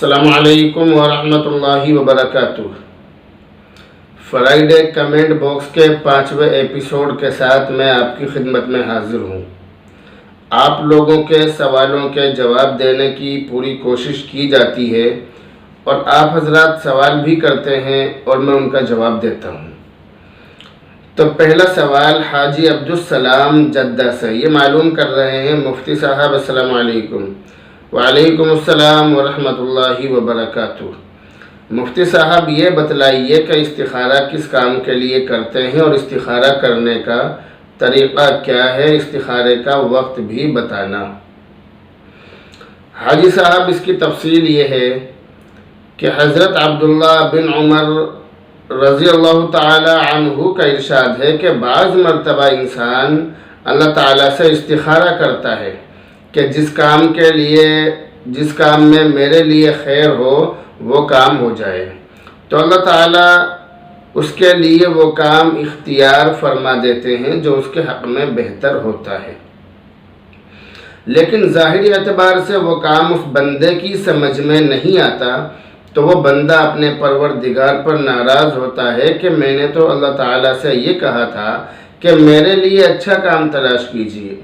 السلام علیکم ورحمۃ اللہ وبرکاتہ۔ فرائیڈے کمنٹ باکس کے 5ویں ایپیسوڈ کے ساتھ میں آپ کی خدمت میں حاضر ہوں۔ آپ لوگوں کے سوالوں کے جواب دینے کی پوری کوشش کی جاتی ہے اور آپ حضرات سوال بھی کرتے ہیں اور میں ان کا جواب دیتا ہوں۔ تو پہلا سوال حاجی عبدالسلام جدہ سے، یہ معلوم کر رہے ہیں مفتی صاحب السلام علیکم۔ وعلیکم السلام ورحمۃ اللہ وبرکاتہ۔ مفتی صاحب یہ بتلائیے کہ استخارہ کس کام کے لیے کرتے ہیں اور استخارہ کرنے کا طریقہ کیا ہے، استخارے کا وقت بھی بتانا۔ حاجی صاحب اس کی تفصیل یہ ہے کہ حضرت عبداللہ بن عمر رضی اللہ تعالی عنہ کا ارشاد ہے کہ بعض مرتبہ انسان اللہ تعالیٰ سے استخارہ کرتا ہے کہ جس کام میں میرے لیے خیر ہو وہ کام ہو جائے، تو اللہ تعالیٰ اس کے لیے وہ کام اختیار فرما دیتے ہیں جو اس کے حق میں بہتر ہوتا ہے، لیکن ظاہری اعتبار سے وہ کام اس بندے کی سمجھ میں نہیں آتا تو وہ بندہ اپنے پروردگار پر ناراض ہوتا ہے کہ میں نے تو اللہ تعالیٰ سے یہ کہا تھا کہ میرے لیے اچھا کام تلاش کیجیے،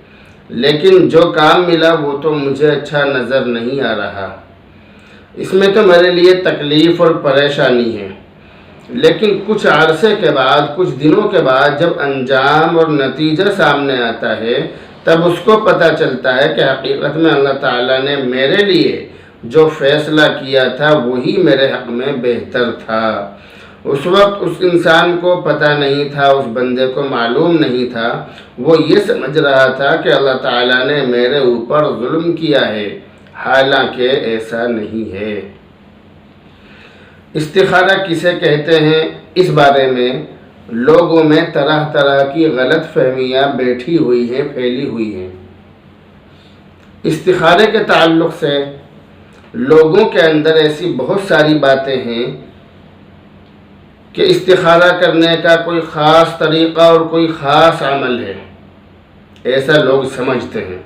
لیکن جو کام ملا وہ تو مجھے اچھا نظر نہیں آ رہا، اس میں تو میرے لیے تکلیف اور پریشانی ہے۔ لیکن کچھ عرصے کے بعد، کچھ دنوں کے بعد جب انجام اور نتیجہ سامنے آتا ہے تب اس کو پتہ چلتا ہے کہ حقیقت میں اللہ تعالیٰ نے میرے لیے جو فیصلہ کیا تھا وہی میرے حق میں بہتر تھا۔ اس وقت اس انسان کو پتہ نہیں تھا، اس بندے کو معلوم نہیں تھا، وہ یہ سمجھ رہا تھا کہ اللہ تعالیٰ نے میرے اوپر ظلم کیا ہے، حالانکہ ایسا نہیں ہے۔ استخارہ کسے کہتے ہیں، اس بارے میں لوگوں میں طرح طرح کی غلط فہمیاں بیٹھی ہوئی ہیں، پھیلی ہوئی ہیں۔ استخارے کے تعلق سے لوگوں کے اندر ایسی بہت ساری باتیں ہیں کہ استخارہ کرنے کا کوئی خاص طریقہ اور کوئی خاص عمل ہے، ایسا لوگ سمجھتے ہیں،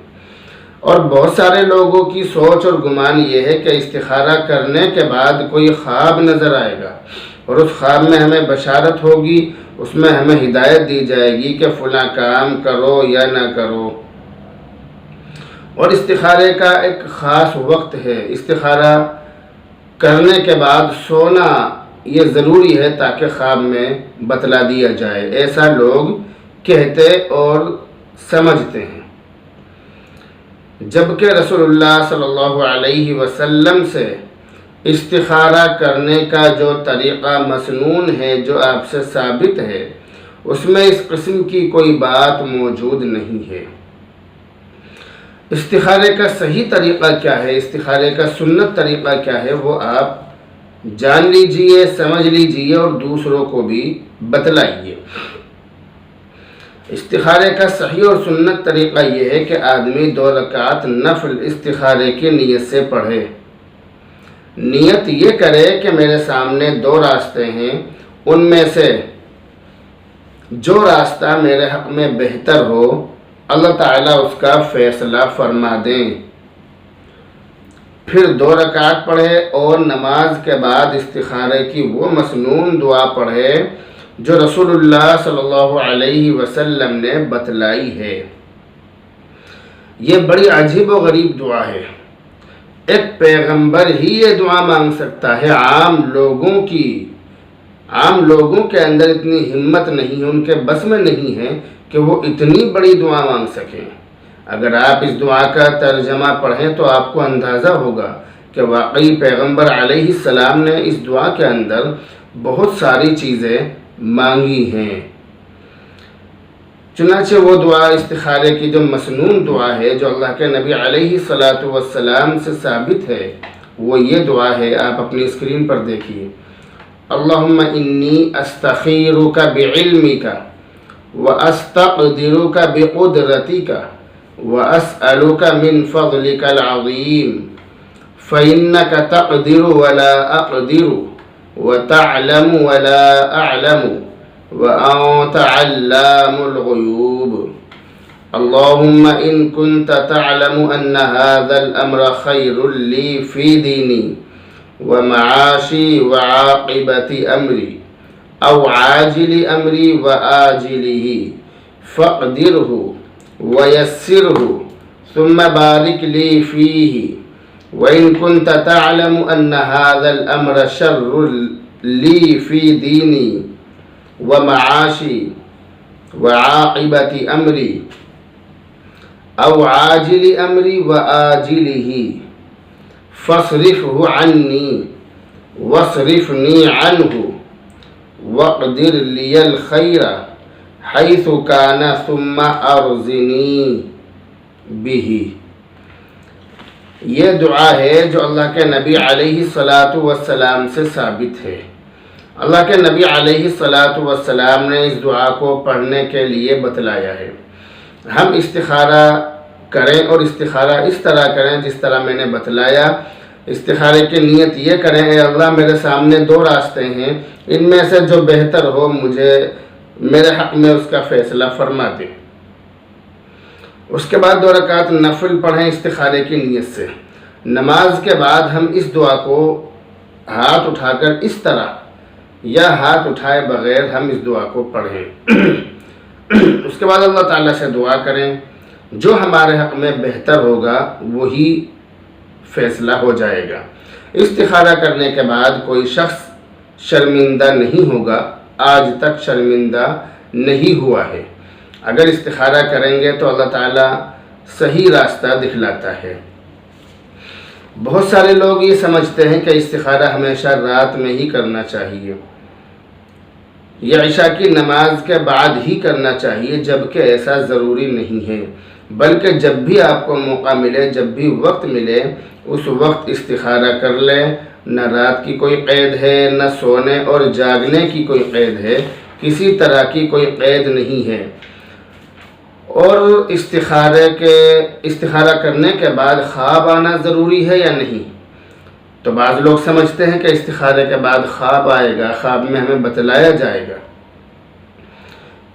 اور بہت سارے لوگوں کی سوچ اور گمان یہ ہے کہ استخارہ کرنے کے بعد کوئی خواب نظر آئے گا اور اس خواب میں ہمیں بشارت ہوگی، اس میں ہمیں ہدایت دی جائے گی کہ فلاں کام کرو یا نہ کرو، اور استخارے کا ایک خاص وقت ہے۔ استخارہ کرنے کے بعد سونا یہ ضروری ہے تاکہ خواب میں بتلا دیا جائے، ایسا لوگ کہتے اور سمجھتے ہیں، جبکہ رسول اللہ صلی اللہ علیہ وسلم سے استخارہ کرنے کا جو طریقہ مسنون ہے، جو آپ سے ثابت ہے، اس میں اس قسم کی کوئی بات موجود نہیں ہے۔ استخارے کا صحیح طریقہ کیا ہے، استخارے کا سنت طریقہ کیا ہے، وہ آپ جان لیجئے، سمجھ لیجئے اور دوسروں کو بھی بتلائیے۔ استخارے کا صحیح اور سنت طریقہ یہ ہے کہ آدمی 2 رکعت نفل استخارے کی نیت سے پڑھے۔ نیت یہ کرے کہ میرے سامنے 2 راستے ہیں، ان میں سے جو راستہ میرے حق میں بہتر ہو اللہ تعالیٰ اس کا فیصلہ فرما دیں۔ پھر 2 رکعت پڑھے اور نماز کے بعد استخارے کی وہ مسنون دعا پڑھے جو رسول اللہ صلی اللہ علیہ وسلم نے بتلائی ہے۔ یہ بڑی عجیب و غریب دعا ہے، ایک پیغمبر ہی یہ دعا مانگ سکتا ہے، عام لوگوں کے اندر اتنی ہمت نہیں، ان کے بس میں نہیں ہے کہ وہ اتنی بڑی دعا مانگ سکیں۔ اگر آپ اس دعا کا ترجمہ پڑھیں تو آپ کو اندازہ ہوگا کہ واقعی پیغمبر علیہ السلام نے اس دعا کے اندر بہت ساری چیزیں مانگی ہیں۔ چنانچہ وہ دعا استخارے کی جو مسنون دعا ہے، جو اللہ کے نبی علیہ السلام سے ثابت ہے، وہ یہ دعا ہے، آپ اپنی اسکرین پر دیکھیے۔ اللہم انی استخیرک بعلمک وَأَسْتَقْدِرُكَ بِقُدْرَتِكَ وَأَسْأَلُكَ مِنْ فَضْلِكَ الْعَظِيمِ فَإِنَّكَ تَقْدِرُ وَلَا أَقْدِرُ وَتَعْلَمُ وَلَا أَعْلَمُ وَأَنْتَ عَلَّامُ الْغُيُوبِ اللهم إن كنت تعلم أن هذا الأمر خير لي في ديني ومعاشی وعاقبت امری او عاجل امری وآجلہ فاقدرہ ویسرہ ثم بارک لی فیہ وإن كنت تعلم أن هذا الأمر شر لي في ديني ومعاشي وعاقبة أمري أو عاجل أمري وآجله فاصرفه عني واصرفني عنه واقدر لي الخير حيث كان ثم أرزني به. یہ دعا ہے جو اللہ کے نبی علیہ الصلاۃ والسلام سے ثابت ہے. اللہ کے نبی علیہ الصلاۃ والسلام نے اس دعا کو پڑھنے کے لیے بتلایا ہے. ہم استخارہ کریں اور استخارہ اس طرح کریں جس طرح میں نے بتلایا. استخارے کی نیت یہ کریں، اے اللہ میرے سامنے دو راستے ہیں، ان میں سے جو بہتر ہو مجھے میرے حق میں اس کا فیصلہ فرما دے. اس کے بعد 2 رکعت نفل پڑھیں استخارے کی نیت سے. نماز کے بعد ہم اس دعا کو ہاتھ اٹھا کر اس طرح یا ہاتھ اٹھائے بغیر ہم اس دعا کو پڑھیں. اس کے بعد اللہ تعالیٰ سے دعا کریں، جو ہمارے حق میں بہتر ہوگا وہی فیصلہ ہو جائے گا. استخارہ کرنے کے بعد کوئی شخص شرمندہ نہیں ہوگا، آج تک شرمندہ نہیں ہوا ہے. اگر استخارہ کریں گے تو اللہ تعالیٰ صحیح راستہ دکھلاتا ہے. بہت سارے لوگ یہ سمجھتے ہیں کہ استخارہ ہمیشہ رات میں ہی کرنا چاہیے یا عشاء کی نماز کے بعد ہی کرنا چاہیے، جبکہ ایسا ضروری نہیں ہے، بلکہ جب بھی آپ کو موقع ملے، جب بھی وقت ملے، اس وقت استخارہ کر لیں. نہ رات کی کوئی قید ہے، نہ سونے اور جاگنے کی کوئی قید ہے، کسی طرح کی کوئی قید نہیں ہے. اور استخارہ کرنے کے بعد خواب آنا ضروری ہے یا نہیں؟ تو بعض لوگ سمجھتے ہیں کہ استخارے کے بعد خواب آئے گا، خواب میں ہمیں بتلایا جائے گا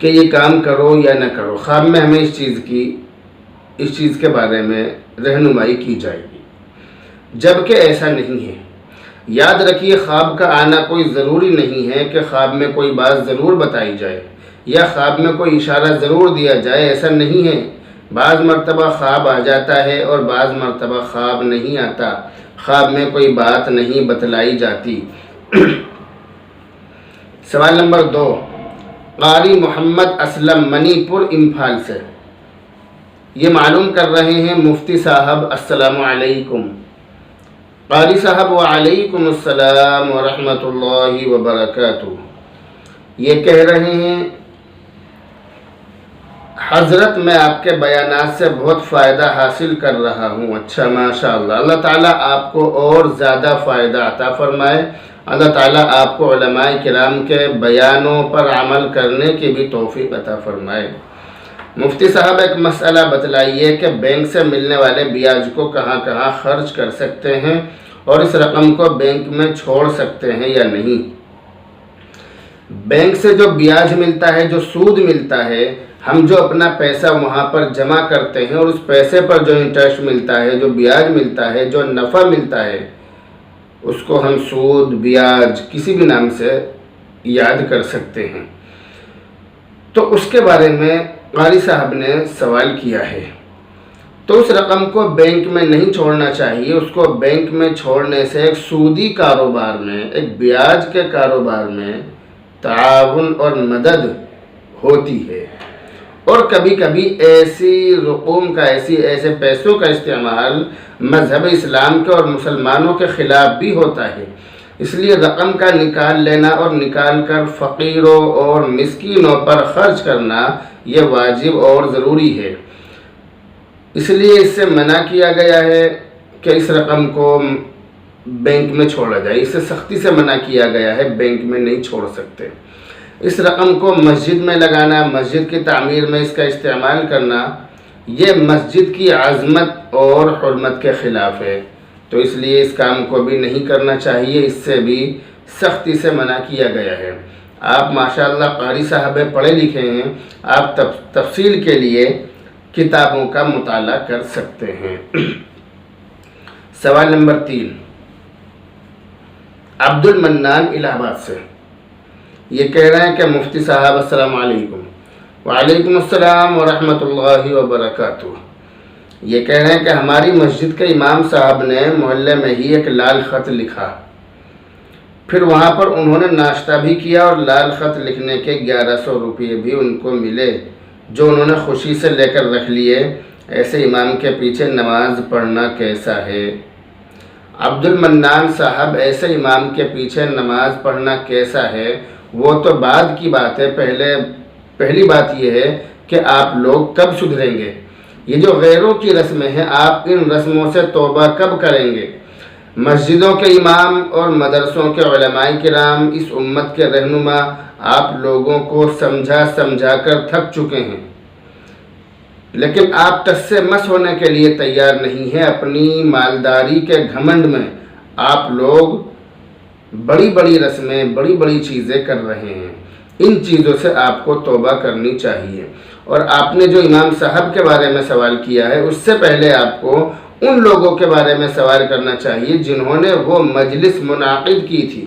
کہ یہ کام کرو یا نہ کرو، خواب میں ہمیں اس چیز کے بارے میں رہنمائی کی جائے گی، جبکہ ایسا نہیں ہے. یاد رکھیے، خواب کا آنا کوئی ضروری نہیں ہے کہ خواب میں کوئی بات ضرور بتائی جائے یا خواب میں کوئی اشارہ ضرور دیا جائے، ایسا نہیں ہے. بعض مرتبہ خواب آ جاتا ہے اور بعض مرتبہ خواب نہیں آتا، خواب میں کوئی بات نہیں بتلائی جاتی. سوال نمبر 2، قاری محمد اسلم منی پور امپھال سے یہ معلوم کر رہے ہیں، مفتی صاحب السلام علیکم. قاری صاحب وعلیکم السلام ورحمۃ اللہ وبرکاتہ. یہ کہہ رہے ہیں، حضرت میں آپ کے بیانات سے بہت فائدہ حاصل کر رہا ہوں. اچھا، ماشاءاللہ. اللہ تعالیٰ آپ کو اور زیادہ فائدہ عطا فرمائے. اللہ تعالیٰ آپ کو علماء کرام کے بیانوں پر عمل کرنے کی بھی توفیق عطا فرمائے. مفتی صاحب ایک مسئلہ بتلائیے کہ بینک سے ملنے والے بیاج کو کہاں کہاں خرچ کر سکتے ہیں اور اس رقم کو بینک میں چھوڑ سکتے ہیں یا نہیں؟ بینک سے جو بیاج ملتا ہے، جو سود ملتا ہے، ہم جو اپنا پیسہ وہاں پر جمع کرتے ہیں اور اس پیسے پر جو انٹرسٹ ملتا ہے، جو بیاج ملتا ہے، جو نفع ملتا ہے، اس کو ہم سود، بیاج کسی بھی نام سے یاد کر سکتے ہیں. تو اس کے بارے میں قاری صاحب نے سوال کیا ہے. تو اس رقم کو بینک میں نہیں چھوڑنا چاہیے. اس کو بینک میں چھوڑنے سے ایک سودی کاروبار میں، ایک بیاج کے کاروبار میں تعاون اور مدد ہوتی ہے. اور کبھی کبھی ایسی رقوم کا، ایسے پیسوں کا استعمال مذہب اسلام کے اور مسلمانوں کے خلاف بھی ہوتا ہے. اس لیے رقم کا نکال لینا اور نکال کر فقیروں اور مسکینوں پر خرچ کرنا یہ واجب اور ضروری ہے. اس لیے اس سے منع کیا گیا ہے کہ اس رقم کو بینک میں چھوڑا جائے. اس سے سختی سے منع کیا گیا ہے، بینک میں نہیں چھوڑ سکتے. اس رقم کو مسجد میں لگانا، مسجد کی تعمیر میں اس کا استعمال کرنا، یہ مسجد کی عظمت اور حرمت کے خلاف ہے. تو اس لیے اس کام کو بھی نہیں کرنا چاہیے. اس سے بھی سختی سے منع کیا گیا ہے. آپ ماشاءاللہ قاری صاحب پڑھے لکھے ہیں، آپ تفصیل کے لیے کتابوں کا مطالعہ کر سکتے ہیں. سوال نمبر 3، عبد المنان الہ آباد سے، یہ کہہ رہے ہیں کہ مفتی صاحب السلام علیکم۔ وعلیکم السلام ورحمۃ اللہ وبرکاتہ۔ یہ کہہ رہے ہیں کہ ہماری مسجد کے امام صاحب نے محلے میں ہی ایک لال خط لکھا، پھر وہاں پر انہوں نے ناشتہ بھی کیا اور لال خط لکھنے کے 1100 روپے بھی ان کو ملے جو انہوں نے خوشی سے لے کر رکھ لیے۔ ایسے امام کے پیچھے نماز پڑھنا کیسا ہے؟ عبد المنان صاحب، ایسے امام کے پیچھے نماز پڑھنا کیسا ہے وہ تو بعد کی بات ہے، پہلی بات یہ ہے کہ آپ لوگ کب سدھریں گے؟ یہ جو غیروں کی رسمیں ہیں، آپ ان رسموں سے توبہ کب کریں گے؟ مسجدوں کے امام اور مدرسوں کے علماء کرام، اس امت کے رہنما آپ لوگوں کو سمجھا کر تھک چکے ہیں، لیکن آپ ٹس سے مس ہونے کے لیے تیار نہیں ہیں۔ اپنی مالداری کے گھمنڈ میں آپ لوگ بڑی بڑی رسمیں، بڑی بڑی چیزیں کر رہے ہیں، ان چیزوں سے آپ کو توبہ کرنی چاہیے۔ اور آپ نے جو امام صاحب کے بارے میں سوال کیا ہے، اس سے پہلے آپ کو ان لوگوں کے بارے میں سوال کرنا چاہیے جنہوں نے وہ مجلس منعقد کی تھی،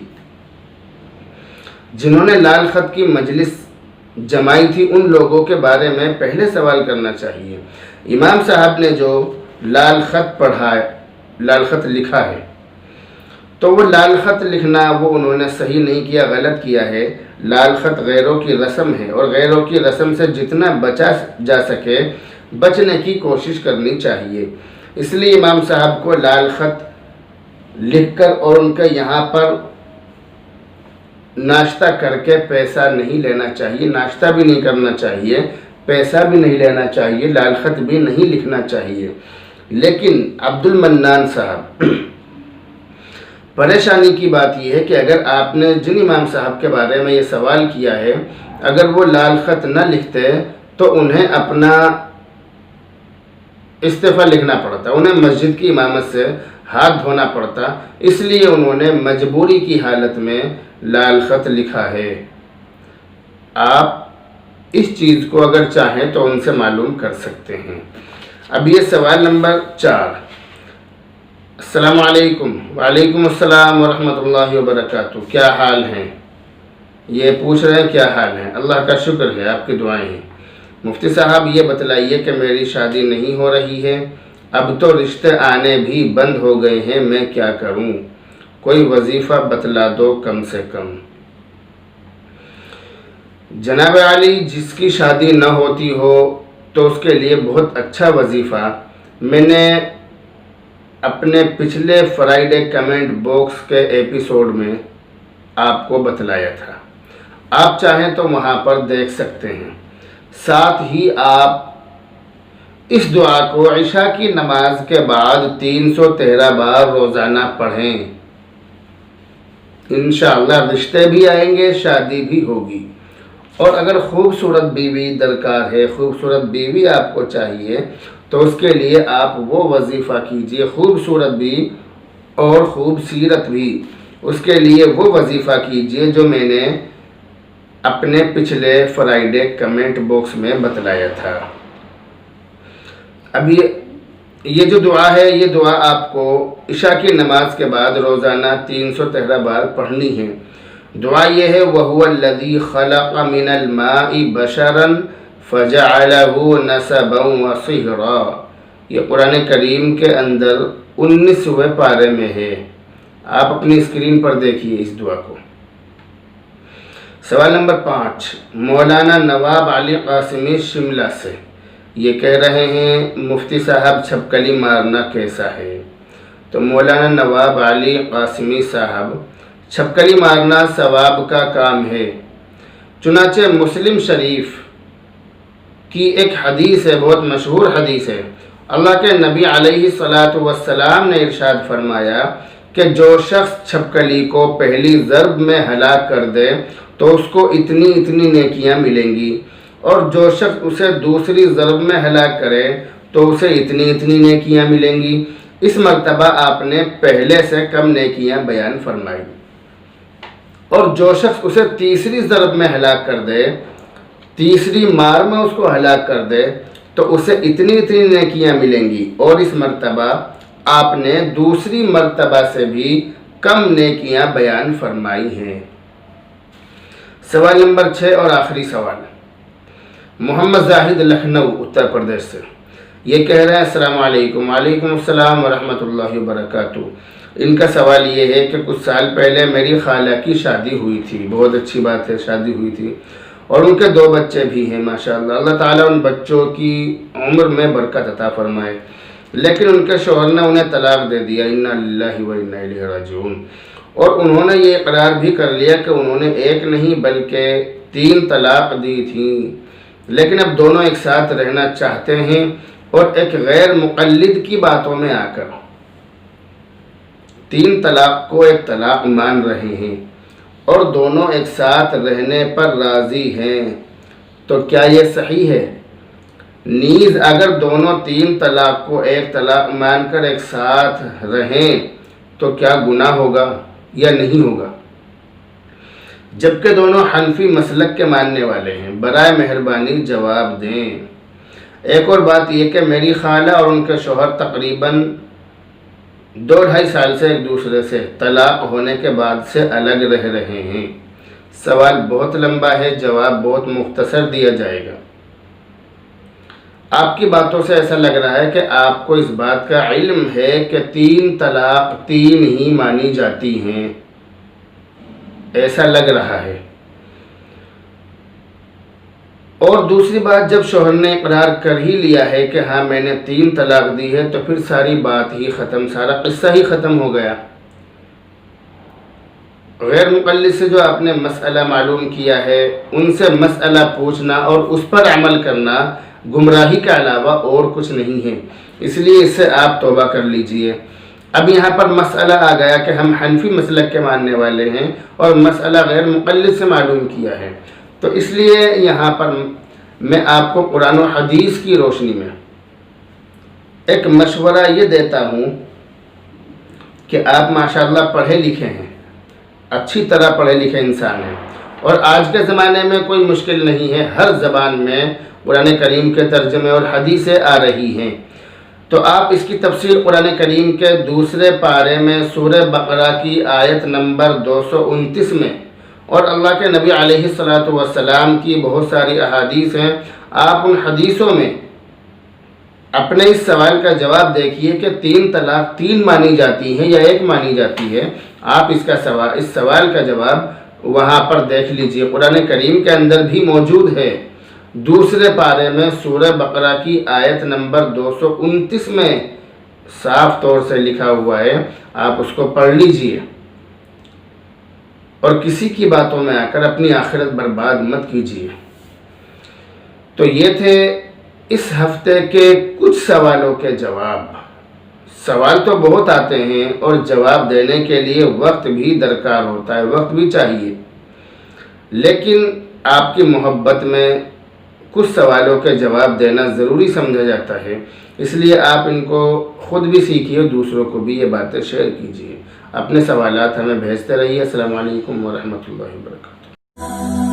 جنہوں نے لال خط کی مجلس جمائی تھی، ان لوگوں کے بارے میں پہلے سوال کرنا چاہیے۔ امام صاحب نے جو لال خط لکھا ہے، تو وہ لال خط لکھنا وہ انہوں نے صحیح نہیں کیا، غلط کیا ہے۔ لال خط غیروں کی رسم ہے، اور غیروں کی رسم سے جتنا بچا جا سکے بچنے کی کوشش کرنی چاہیے۔ اس لیے امام صاحب کو لال خط لکھ کر اور ان کے یہاں پر ناشتہ کر کے پیسہ نہیں لینا چاہیے، ناشتہ بھی نہیں کرنا چاہیے، پیسہ بھی نہیں لینا چاہیے، لال خط بھی نہیں لکھنا چاہیے۔ لیکن عبد المنان صاحب، پریشانی کی بات یہ ہے کہ اگر آپ نے جن امام صاحب کے بارے میں یہ سوال کیا ہے، اگر وہ لال خط نہ لکھتے تو انہیں اپنا استعفیٰ لکھنا پڑتا، انہیں مسجد کی امامت سے ہاتھ دھونا پڑتا، اس لیے انہوں نے مجبوری کی حالت میں لال خط لکھا ہے۔ آپ اس چیز کو اگر چاہیں تو ان سے معلوم کر سکتے ہیں۔ اب یہ سوال نمبر 4۔ السلام علیکم۔ وعلیکم السلام ورحمۃ اللہ وبرکاتہ۔ کیا حال ہیں؟ یہ پوچھ رہے ہیں کیا حال ہیں۔ اللہ کا شکر ہے، آپ کی دعائیں ہیں۔ مفتی صاحب یہ بتلائیے کہ میری شادی نہیں ہو رہی ہے، اب تو رشتے آنے بھی بند ہو گئے ہیں، میں کیا کروں؟ کوئی وظیفہ بتلا دو کم سے کم۔ جناب علی، جس کی شادی نہ ہوتی ہو تو اس کے لیے بہت اچھا وظیفہ میں نے اپنے پچھلے فرائیڈے کمنٹ باکس کے ایپیسوڈ میں آپ کو بتلایا تھا، آپ چاہیں تو وہاں پر دیکھ سکتے ہیں۔ ساتھ ہی آپ اس دعا کو عشاء کی نماز کے بعد 313 بار روزانہ پڑھیں، انشاءاللہ رشتے بھی آئیں گے، شادی بھی ہوگی۔ اور اگر خوبصورت بیوی درکار ہے، خوبصورت بیوی آپ کو چاہیے، تو اس کے لیے آپ وہ وظیفہ کیجئے، خوبصورت بھی اور خوبصیرت بھی، اس کے لیے وہ وظیفہ کیجئے جو میں نے اپنے پچھلے فرائیڈے کمنٹ باکس میں بتلایا تھا۔ اب یہ جو دعا ہے، یہ دعا آپ کو عشاء کی نماز کے بعد روزانہ 313 بار پڑھنی ہے۔ دعا یہ ہے، وَهُوَ الَّذِي خَلَقَ مِنَ الْمَاءِ بَشَرًا فَجَعَلَهُ نَسَبًا وَصِهْرًا۔ یہ قرآن کریم کے اندر 19ویں پارے میں ہے، آپ اپنی اسکرین پر دیکھیے اس دعا کو۔ سوال نمبر 5، مولانا نواب علی قاسمی شملہ سے، یہ کہہ رہے ہیں مفتی صاحب چھپکلی مارنا کیسا ہے؟ تو مولانا نواب علی قاسمی صاحب، چھپکلی مارنا ثواب کا کام ہے۔ چنانچہ مسلم شریف کی ایک حدیث ہے، بہت مشہور حدیث ہے، اللہ کے نبی علیہ السلام نے ارشاد فرمایا کہ جو شخص چھپکلی کو پہلی ضرب میں ہلاک کر دے تو اس کو اتنی نیکیاں ملیں گی، اور جو شخص اسے دوسری ضرب میں ہلاک کرے تو اسے اتنی نیکیاں ملیں گی۔ اس مرتبہ آپ نے پہلے سے کم نیکیاں بیان فرمائی، اور جو شخص اسے تیسری ضرب میں ہلاک کر دے، تیسری مار میں اس کو ہلاک کر دے تو اسے اتنی نیکیاں ملیں گی، اور اس مرتبہ آپ نے دوسری مرتبہ سے بھی کم نیکیاں بیان فرمائی ہیں۔ سوال نمبر 6 اور آخری سوال، محمد زاہد لکھنؤ اتر پردیش سے، یہ کہہ رہے ہیں السلام علیکم۔ وعلیکم السلام ورحمۃ اللہ وبرکاتہ۔ ان کا سوال یہ ہے کہ کچھ سال پہلے میری خالہ کی شادی ہوئی تھی، بہت اچھی بات ہے، شادی ہوئی تھی اور ان کے 2 بچے بھی ہیں ماشاءاللہ، اللہ تعالیٰ ان بچوں کی عمر میں برکت عطا فرمائے، لیکن ان کے شوہر نے انہیں طلاق دے دیا، انا للہ و انا الیہ راجعون، اور انہوں نے یہ اقرار بھی کر لیا کہ انہوں نے 1 نہیں بلکہ 3 طلاق دی تھیں، لیکن اب دونوں ایک ساتھ رہنا چاہتے ہیں اور ایک غیر مقلد کی باتوں میں آ کر 3 طلاق کو ایک طلاق مان رہے ہیں اور دونوں ایک ساتھ رہنے پر راضی ہیں، تو کیا یہ صحیح ہے؟ نیز اگر دونوں 3 طلاق کو ایک طلاق مان کر ایک ساتھ رہیں تو کیا گناہ ہوگا یا نہیں ہوگا؟ جبکہ دونوں حنفی مسلک کے ماننے والے ہیں، برائے مہربانی جواب دیں۔ ایک اور بات یہ کہ میری خالہ اور ان کے شوہر تقریباً 2-2.5 سال سے ایک دوسرے سے طلاق ہونے کے بعد سے الگ رہ رہے ہیں۔ سوال بہت لمبا ہے، جواب بہت مختصر دیا جائے گا۔ آپ کی باتوں سے ایسا لگ رہا ہے کہ آپ کو اس بات کا علم ہے کہ 3 طلاق 3 ہی مانی جاتی ہیں، ایسا لگ رہا ہے۔ اور دوسری بات، جب شوہر نے اقرار کر ہی لیا ہے کہ ہاں میں نے 3 طلاق دی ہے تو پھر ساری بات ہی ختم، سارا قصہ ہی ختم ہو گیا۔ غیر مقلد سے جو آپ نے مسئلہ معلوم کیا ہے ان سے مسئلہ پوچھنا اور اس پر عمل کرنا گمراہی کے علاوہ اور کچھ نہیں ہے، اس لیے اس سے آپ توبہ کر لیجئے۔ اب یہاں پر مسئلہ آ گیا کہ ہم حنفی مسلک کے ماننے والے ہیں اور مسئلہ غیر مقلد سے معلوم کیا ہے، تو اس لیے یہاں پر میں آپ کو قرآن و حدیث کی روشنی میں ایک مشورہ یہ دیتا ہوں کہ آپ ماشاءاللہ پڑھے لکھے ہیں، اچھی طرح پڑھے لکھے انسان ہیں، اور آج کے زمانے میں کوئی مشکل نہیں ہے، ہر زبان میں قرآن کریم کے ترجمے اور حدیثیں آ رہی ہیں، تو آپ اس کی تفسیر قرآن کریم کے 2 پارے میں سورہ بقرہ کی آیت نمبر 229 میں اور اللہ کے نبی علیہ الصلاۃ والسلام کی بہت ساری احادیث ہیں، آپ ان حدیثوں میں اپنے اس سوال کا جواب دیکھیے کہ 3 طلاق 3 مانی جاتی ہیں یا 1 مانی جاتی ہے۔ آپ اس سوال کا جواب وہاں پر دیکھ لیجئے، قرآن کریم کے اندر بھی موجود ہے، 2 پارے میں سورہ بقرہ کی آیت نمبر 229 میں صاف طور سے لکھا ہوا ہے، آپ اس کو پڑھ لیجئے اور کسی کی باتوں میں آ کر اپنی آخرت برباد مت کیجیے۔ تو یہ تھے اس ہفتے کے کچھ سوالوں کے جواب۔ سوال تو بہت آتے ہیں اور جواب دینے کے لیے وقت بھی درکار ہوتا ہے، وقت بھی چاہیے، لیکن آپ کی محبت میں کچھ سوالوں کے جواب دینا ضروری سمجھا جاتا ہے، اس لیے آپ ان کو خود بھی سیکھیے اور دوسروں کو بھی یہ باتیں شیئر کیجیے۔ اپنے سوالات ہمیں بھیجتے رہیے۔ السلام علیکم ورحمۃ اللہ وبرکاتہ۔